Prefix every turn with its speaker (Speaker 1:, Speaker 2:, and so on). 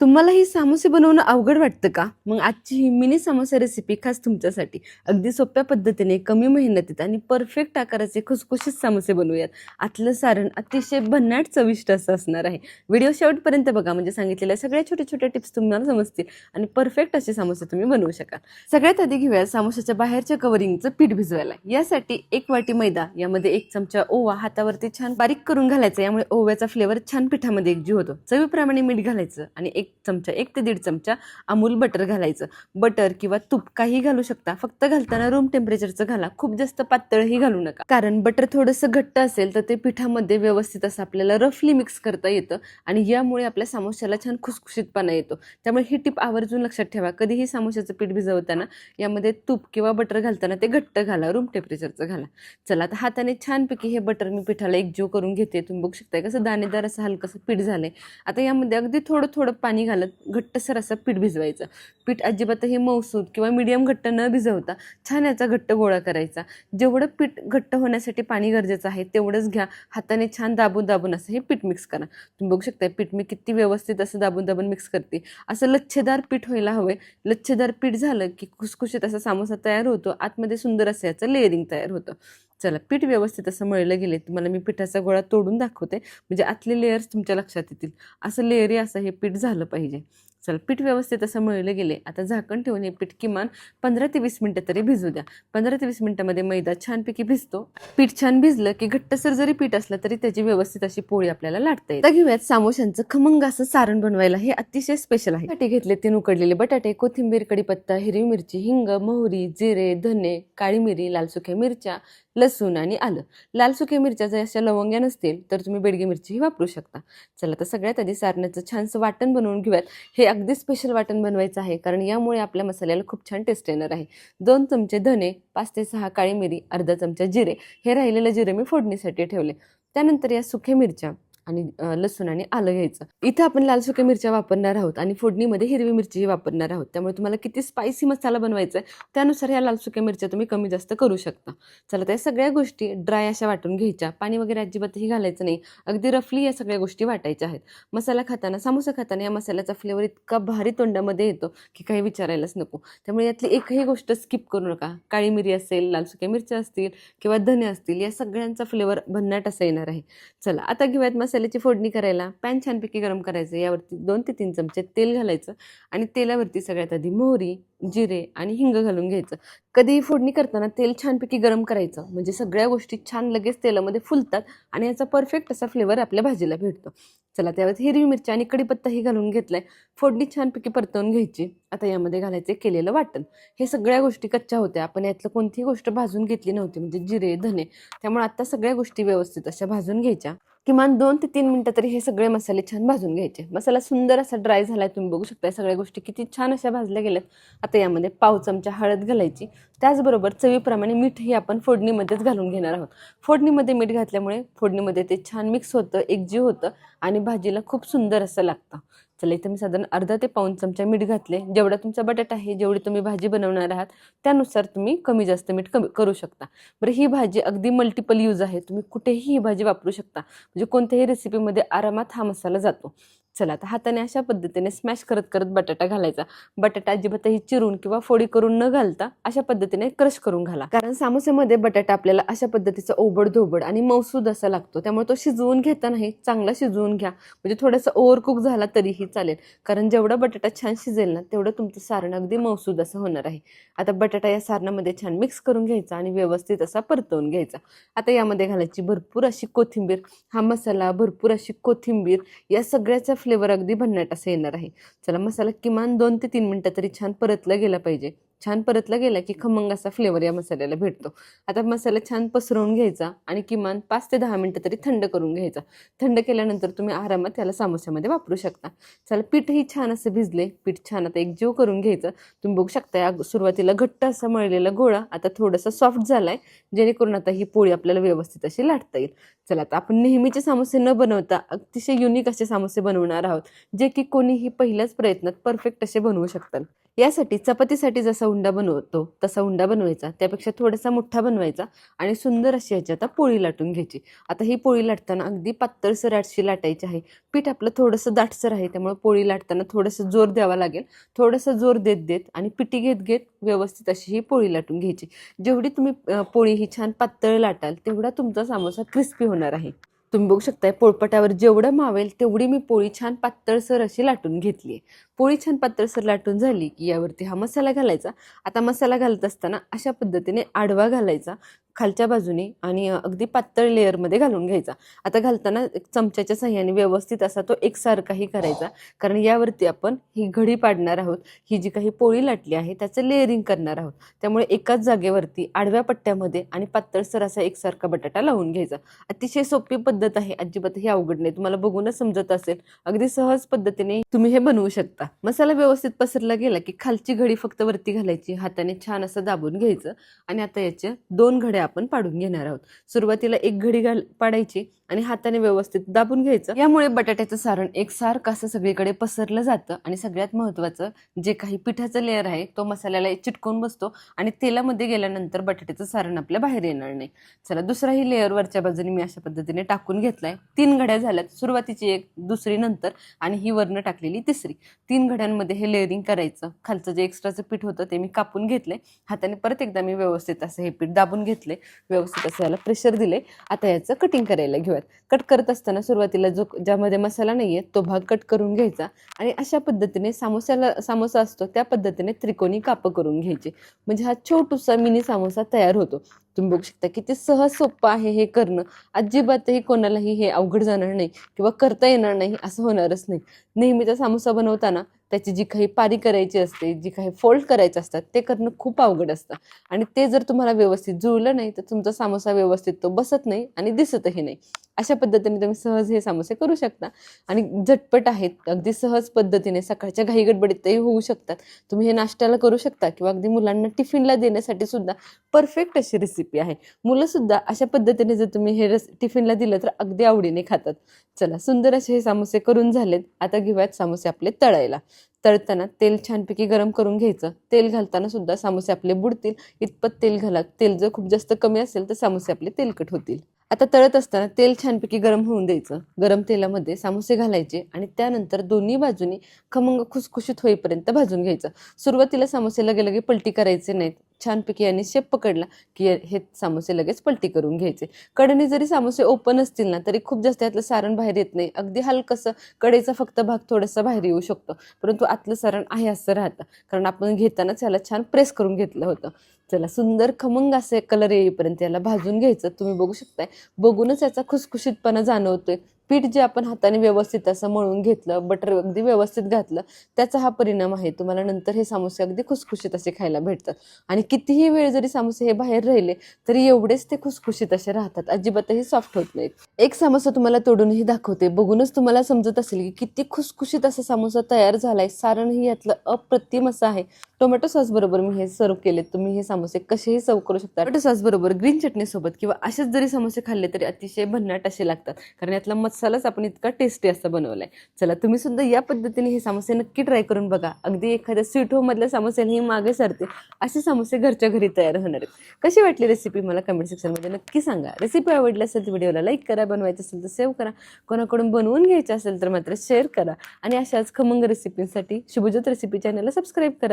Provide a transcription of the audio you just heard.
Speaker 1: तुम्हाला ही समोसे बनवणं अवघड वाटतं का? मग आजची ही मिनी समोसा रेसिपी खास तुमच्यासाठी. अगदी सोप्या पद्धतीने, कमी मेहनतीत आणि परफेक्ट आकाराचे खुसखुशीत समोसे बनवूयात. आतलं सारण अतिशय भन्नाट चविष्ट असं असणार आहे. व्हिडिओ शेवटपर्यंत बघा, म्हणजे सांगितलेल्या सगळ्या छोट्या-छोट्या टिप्स तुम्हाला समजतील आणि परफेक्ट असे समोसे तुम्ही बनवू शकाल. सगळ्यात आधी घेऊया समोसाच्या बाहेरच्या कव्हरिंगचं पीठ भिजवायला. यासाठी 1 वाटी मैदा, यामध्ये 1 चमचा ओवा हातावरती छान बारीक करून घालायचा. यामुळे ओव्याचा फ्लेवर छान पिठामध्ये एकजीव होतो. चवीप्रमाणे मीठ घालायचं आणि 1 चमचा 1 ते 1.5 चमचा अमूल बटर घालायचं. बटर किंवा तूप काही घालू शकता, फक्त घालताना रूम टेम्परेचरचं घाला. खूप जास्त पातळही घालू नका, कारण बटर थोडंसं घट्ट असेल तर ते पिठामध्ये व्यवस्थित असं आपल्याला रफली मिक्स करता येतं आणि यामुळे आपल्या समोश्याला छान खुसखुशीतपणा येतो. त्यामुळे ही टिप आवर्जून लक्षात ठेवा. कधीही समोश्याचं पीठ भिजवताना यामध्ये तूप किंवा बटर घालताना ते घट्ट घाला, रूम टेम्परेचरचं घाला. चला, आता हाताने छानपैकी हे बटर मी पिठाला एकजीव करून घेते. तुम्ही बघू शकता कसं दाणेदार असं हलकंसं पीठ झालंय. आता यामध्ये अगदी थोडं थोडं पाणी घालत घट्टसर असं पीठ भिजवायचं. पीठ अजिबातही मऊसूद किंवा मीडियम घट्ट न भिजवता छान याचा घट्ट गोळा करायचा. जेवढं पीठ घट्ट होण्यासाठी पाणी गरजेचं आहे तेवढंच घ्या. हाताने छान दाबून दाबून असं हे पीठ मिक्स करा. तुम्ही बघू शकता पीठ मी किती व्यवस्थित असं दाबून दाबून मिक्स करते. असं लच्छेदार पीठ व्हायला हवंय. लच्छेदार पीठ झालं की खुसखुशीत असा समोसा तयार होतो. आतमध्ये सुंदर असं याचं लेअरिंग तयार होतं. चला, पीठ व्यवस्थित असं मळलं गेले. तुम्हाला मी पिठाचा गोळा तोडून दाखवते, म्हणजे आतले लेयर्स तुमच्या लक्षात येतील. असं लेअरी असं हे पीठ झालं पाहिजे. चल, पीठ व्यवस्थित असं मळलं गेले. आता झाकण ठेवून हे पीठ किमान 15 ते 20 मिनिटं तरी भिजू द्या. 15 ते 20 मिनिटांमध्ये मैदा छानपैकी भिजतो. पीठ छान भिजलं की घट्टसर जरी पीठ असलं तरी त्याची व्यवस्थित अशी पोळी आपल्याला लाटता येते. आता घेऊयात समोशांचं खमंग असं सारण बनवायला. हे अतिशय स्पेशल आहे. बटाटे घेतले, 3 उकडलेले बटाटे, कोथिंबीर, कढीपत्ता, हिरवी मिरची, हिंग, मोहरी, जिरे, धने, काळी मिरी, लाल सुक्या मिरच्या, लसूण आणि आलं. लाल सुक्या मिरच्या जर अशा लवंग्या नसतील तर तुम्ही बेडगी मिरचीही वापरू शकता. चला, तर सगळ्यात आधी सारणाचं छानसं वाटण बनवून घेऊयात. हे अगदी स्पेशल वाटण बनवायचं आहे, कारण यामुळे आपल्या मसाल्याला खूप छान टेस्ट येणार आहे. 2 चमचे धने, 5 ते 6 काळी मिरी, अर्धा चमचा जिरे. हे राहिलेलं जिरे मी फोडणीसाठी ठेवले. त्यानंतर या सुक्या मिरच्या आणि लसूण आणि आलं घ्यायचं. इथं आपण लाल सुक्या मिरच्या वापरणार आहोत आणि फोडणीमध्ये हिरवी मिरचीही वापरणार आहोत. त्यामुळे तुम्हाला किती स्पायसी मसाला बनवायचा आहे त्यानुसार ह्या लाल सुक्या मिरच्या तुम्ही कमी जास्त करू शकता. चला, त्या सगळ्या गोष्टी ड्राय अशा वाटून घ्यायच्या. पाणी वगैरे अजिबातही घालायचं नाही. अगदी रफली या सगळ्या गोष्टी वाटायच्या आहेत. मसाला खाताना, समोसा खाताना या मसाल्याचा फ्लेवर इतका भारी तोंडामध्ये येतो की काही विचारायलाच नको. त्यामुळे यातली एकही गोष्ट स्किप करू नका. काळी मिरी असेल, लाल सुक्या मिरच्या असतील किंवा धने असतील, या सगळ्यांचा फ्लेवर भन्नाट असा येणार आहे. चला, आता घेऊयात मसाल्याची फोडणी करायला. पॅन छानपैकी गरम करायचं. यावरती 2 ते 3 चमचे तेल घालायचं आणि तेलावरती सगळ्यात आधी मोहरी, जिरे आणि हिंग घालून घ्यायचं. कधीही फोडणी करताना तेल छानपैकी गरम करायचं, म्हणजे सगळ्या गोष्टी छान लगेच तेलामध्ये फुलतात आणि याचा परफेक्ट असा फ्लेवर आपल्या भाजीला भेटतो. चला, त्यावरती हिरवी मिरची आणि कढीपत्ताही घालून घेतलाय. फोडणी छानपैकी परतवून घ्यायची. आता यामध्ये घालायचे केलेलं वाटण. हे सगळ्या गोष्टी कच्च्या होत्या. आपण यातलं कोणतीही गोष्ट भाजून घेतली नव्हती, म्हणजे जिरे, धने. त्यामुळे आता सगळ्या गोष्टी व्यवस्थित अशा भाजून घ्यायच्या. किमान 2 ते 3 मिनिटं तरी हे सगळे मसाले छान भाजून घ्यायचे. मसाला सुंदर असा ड्राय झालाय. तुम्ही बघू शकता सगळ्या गोष्टी किती छान अशा भाजल्या गेल्यात. आता यामध्ये पाव चमचा हळद घालायची. त्याचबरोबर चवीप्रमाणे मीठही आपण फोडणीमध्येच घालून घेणार आहोत. फोडणीमध्ये मीठ घातल्यामुळे फोडणीमध्ये ते छान मिक्स होतं, एकजीव होतं आणि भाजीला खूप सुंदर असं लागतं. चला, इथं मी साधारण अर्धा ते पाऊण चमचा मीठ घातले. जेवढा तुमचा बटाटा आहे, जेवढी तुम्ही भाजी बनवणार आहात त्यानुसार तुम्ही कमी जास्त मीठ करू शकता. बरं, ही भाजी अगदी मल्टिपल यूज आहे. तुम्ही कुठेही ही भाजी वापरू शकता, म्हणजे कोणत्याही रेसिपीमध्ये आरामात हा मसाला जातो. चला, आता हाताने अशा पद्धतीने स्मॅश करत करत बटाटा घालायचा. बटाटा अजिबातही चिरून किंवा फोडी करून न घालता अशा पद्धतीने क्रश करून घाला, कारण समोसेमध्ये बटाटा आपल्याला अशा पद्धतीचा ओबड-धोबड आणि मऊसूद असा लागतो. त्यामुळे तो शिजवून घेतानाही चांगला शिजवून घ्या, म्हणजे थोडासा ओव्हरकुक झाला तरीही चालेल, कारण जेवढा बटाटा छान शिजेल ना तेवढं तुमचं सारण अगदी मऊसूद असं होणार आहे. आता बटाटा या सारणामध्ये छान मिक्स करून घ्यायचा आणि व्यवस्थित असा परतवून घ्यायचा. आता यामध्ये घालायची भरपूर अशी कोथिंबीर. हा मसाला, भरपूर अशी कोथिंबीर, या सगळ्याचा फ्लेवर अगदी भन्नाट असं येणार आहे. चला, मसाला किमान 2 ते 3 मिनिटं तरी छान परतला गेला पाहिजे. छान परतला गेला की खमंग असा फ्लेवर या मसाल्याला भेटतो. आता मसाला छान पसरवून घ्यायचा आणि किमान 5 ते 10 मिनिटं तरी थंड करून घ्यायचा. थंड केल्यानंतर तुम्ही आरामात त्याला समोस्यामध्ये वापरू शकता. चला, पीठही छान असं भिजले. पीठ छान आता एकजीव करून घ्यायचं. तुम्ही बघू शकता सुरुवातीला घट्ट असा मळलेला गोळा आता थोडासा सॉफ्ट झालाय, जेणेकरून आता ही पोळी आपल्याला व्यवस्थित अशी लाटता येईल. चला, आता आपण नेहमीचे समोसे न बनवता अतिशय युनिक असे समोसे बनवणार आहोत, जे की कोणीही पहिल्याच प्रयत्नात परफेक्ट असे बनवू शकतात. यासाठी चपातीसाठी जसा उंडा बनवतो तसा उंडा बनवायचा, त्यापेक्षा थोडासा मोठा बनवायचा आणि सुंदर अशी याची आता पोळी लाटून घ्यायची. आता ही पोळी लाटताना अगदी पातळसर अशी लाटायची आहे. पीठ आपलं थोडंसं दाटसर आहे, त्यामुळे पोळी लाटताना थोडंसं जोर द्यावा लागेल. थोडंसं जोर देत देत आणि पिठी घेत घेत व्यवस्थित अशी ही पोळी लाटून घ्यायची. जेवढी तुम्ही पोळी ही छान पातळ लाटाल तेवढा तुमचा समोसा क्रिस्पी होणार आहे. तुम्ही बघू शकताय पोळपाटावर जेवढं मावेल तेवढी मी पोळी छान पातळसर अशी लाटून घेतली आहे. पोळी छान पातळसर लाटून झाली की यावरती हा मसाला घालायचा. आता मसाला घालत असताना अशा पद्धतीने आडवा घालायचा खालच्या बाजूने आणि अगदी पातळ लेअरमध्ये घालून घ्यायचा. आता घालताना एक चमच्याच्या साह्याने व्यवस्थित असा तो एकसारखाही करायचा, कारण यावरती आपण ही घडी पाडणार आहोत. ही जी काही पोळी लाटली आहे त्याचं लेअरिंग करणार आहोत. त्यामुळे एकाच जागेवरती आडव्या पट्ट्यामध्ये आणि पातळसर असा एकसारखा बटाटा लावून घ्यायचा. अतिशय सोपी पद्धत आहे, अजिबातही अवघड नाही. तुम्हाला बघूनच समजत असेल. अगदी सहज पद्धतीने तुम्ही हे बनवू शकता. मसाला व्यवस्थित पसरला गेला की खालची घडी फक्त वरती घालायची, हाताने छान असं दाबून घ्यायचं आणि आता याच्या 2 घड्या आपण पाडून घेणार आहोत. सुरुवातीला एक घडी पाडायची आणि हाताने व्यवस्थित दाबून घ्यायचं. यामुळे बटाट्याचं सारण एकसारखं असं सगळीकडे पसरलं जातं आणि सगळ्यात महत्त्वाचं जे काही पिठाचं लेअर आहे तो मसाल्याला चिटकून बसतो आणि तेलामध्ये गेल्यानंतर बटाट्याचं सारण आपल्या बाहेर येणार नाही. चला, दुसराही लेअर वरच्या बाजूने मी अशा पद्धतीने टाकून घेतलाय. 3 घड्या झाल्यात. सुरुवातीची एक, दुसरी नंतर आणि ही वरनं टाकलेली तिसरी. 3 घड्यांमध्ये हे लेअरिंग करायचं. खालचं जे एक्स्ट्राचं पीठ होतं ते मी कापून घेतलंय. हाताने परत एकदा मी व्यवस्थित असं हे पीठ दाबून घेतलंय. व्यवस्थित असं याला प्रेशर दिले. आता याचं कटिंग करायला घेऊयात. कट करत असताना सुरुवातीला ज्यामध्ये मसाला नाहीये तो भाग कट करून घ्यायचा आणि अशा पद्धतीने समोसा असतो त्या पद्धतीने त्रिकोणी काप करून घ्यायचे. म्हणजे हा छोटूसा मिनी समोसा तयार होतो. तुम्ही बघू शकता किती सहज सोपं आहे हे करणं. अजिबातही कोणालाही हे अवघड जाणार नाही किंवा करता येणार नाही असं होणारच नाही. नेहमीचा समोसा बनवताना त्याची जी काही पारी करायची असते, जी काही फोल्ड करायचे असतात ते करणं खूप अवघड असतं आणि ते जर तुम्हाला व्यवस्थित जुळलं नाही तर तुमचा समोसा व्यवस्थित तो बसत नाही आणि दिसतही नाही. अशा पद्धतीने तुम्ही सहज हे समोसे करू शकता आणि झटपट आहेत. अगदी सहज पद्धतीने सकाळच्या घाई गडबडीतही होऊ शकतात. तुम्ही हे नाश्त्याला करू शकता किंवा अगदी मुलांना टिफिनला देण्यासाठी सुद्धा परफेक्ट अशी रेसिपी आहे. मुलं सुद्धा अशा पद्धतीने जर तुम्ही हे टिफिनला दिलं तर अगदी आवडीने खातात. चला, सुंदर असे हे समोसे करून झालेत. आता घेऊयात समोसे आपले तळायला. तळताना तेल छानपैकी गरम करून घ्यायचं. तेल घालताना सुद्धा समोसे आपले बुडतील इतपत तेल घाला. तेल जर खूप जास्त कमी असेल तर समोसे आपले तेलकट होतील. आता तळत असताना तेल छानपैकी गरम होऊन द्यायचं. गरम तेलामध्ये समोसे घालायचे आणि त्यानंतर दोन्ही बाजूनी खमंग खुसखुशीत होईपर्यंत भाजून घ्यायचं. सुरुवातीला समोसे लगे पलटी करायचे नाहीत. छानपैकी आणि शेप पकडला की हे समोसे लगेच पलटी करून घ्यायचे. कडेने जरी समोसे ओपन असतील ना तरी खूप जास्त यातलं सारण बाहेर येत नाही. अगदी हलकंसं कडेचा फक्त भाग थोडासा बाहेर येऊ शकतो, परंतु आतलं सारण आहे असं राहतं, कारण आपण घेतानाच याला छान प्रेस करून घेतलं होतं. चला, सुंदर खमंग असे कलर येईपर्यंत याला भाजून घ्यायचं. तुम्ही बघू शकताय, बघूनच याचा खुसखुशीतपणा जाणवतोय. पीठ जे आपण हाताने व्यवस्थित असं मळून घेतलं, बटर अगदी व्यवस्थित घातलं, त्याचा हा परिणाम आहे. तुम्हाला नंतर हे समोसे अगदी खुसखुशीत असे खायला भेटतात आणि कितीही वेळ जरी समोसे हे बाहेर राहिले तरी एवढेच ते खुसखुशीत असे राहतात. अजिबातही सॉफ्ट होत नाहीत. एक समोसा तुम्हाला तोडूनही दाखवते. बघूनच तुम्हाला समजत असेल की किती खुसखुशीत असा समोसा तयार झालाय. सारणही यातलं अप्रतिम असं आहे. टोमॅटो सॉस बरोबर मी हे सर्व केले. तुम्ही हे समोसे कसेही सर्व करू शकता. टोमॅटो सॉस बरोबर, ग्रीन चटणी सोबत किंवा असेच जरी समोसे खाल्ले तरी अतिशय भन्नाट असे लागतात, कारण यातला मसालाच आपण इतका टेस्टी असा बनवलाय. चला, तुम्ही सुद्धा या पद्धतीने हे समोसे नक्की ट्राय करून बघा. अगदी एखाद्या स्वीट होम मधल्या समोस्याने मागे सरते असे समोसे घरच्या घरी तयार होणार आहेत. कशी वाटली रेसिपी मला कमेंट सेक्शनमध्ये नक्की सांगा. रेसिपी आवडली असेल तर व्हिडिओला लाईक करा, बनवायचं असेल तर सेव्ह करा, कोणाकडून बनवून घ्यायचं असेल तर मात्र शेअर करा आणि अशाच खमंग रेसिपींसाठी शुभज्योत रेसिपी चॅनलला सबस्क्राईब करा.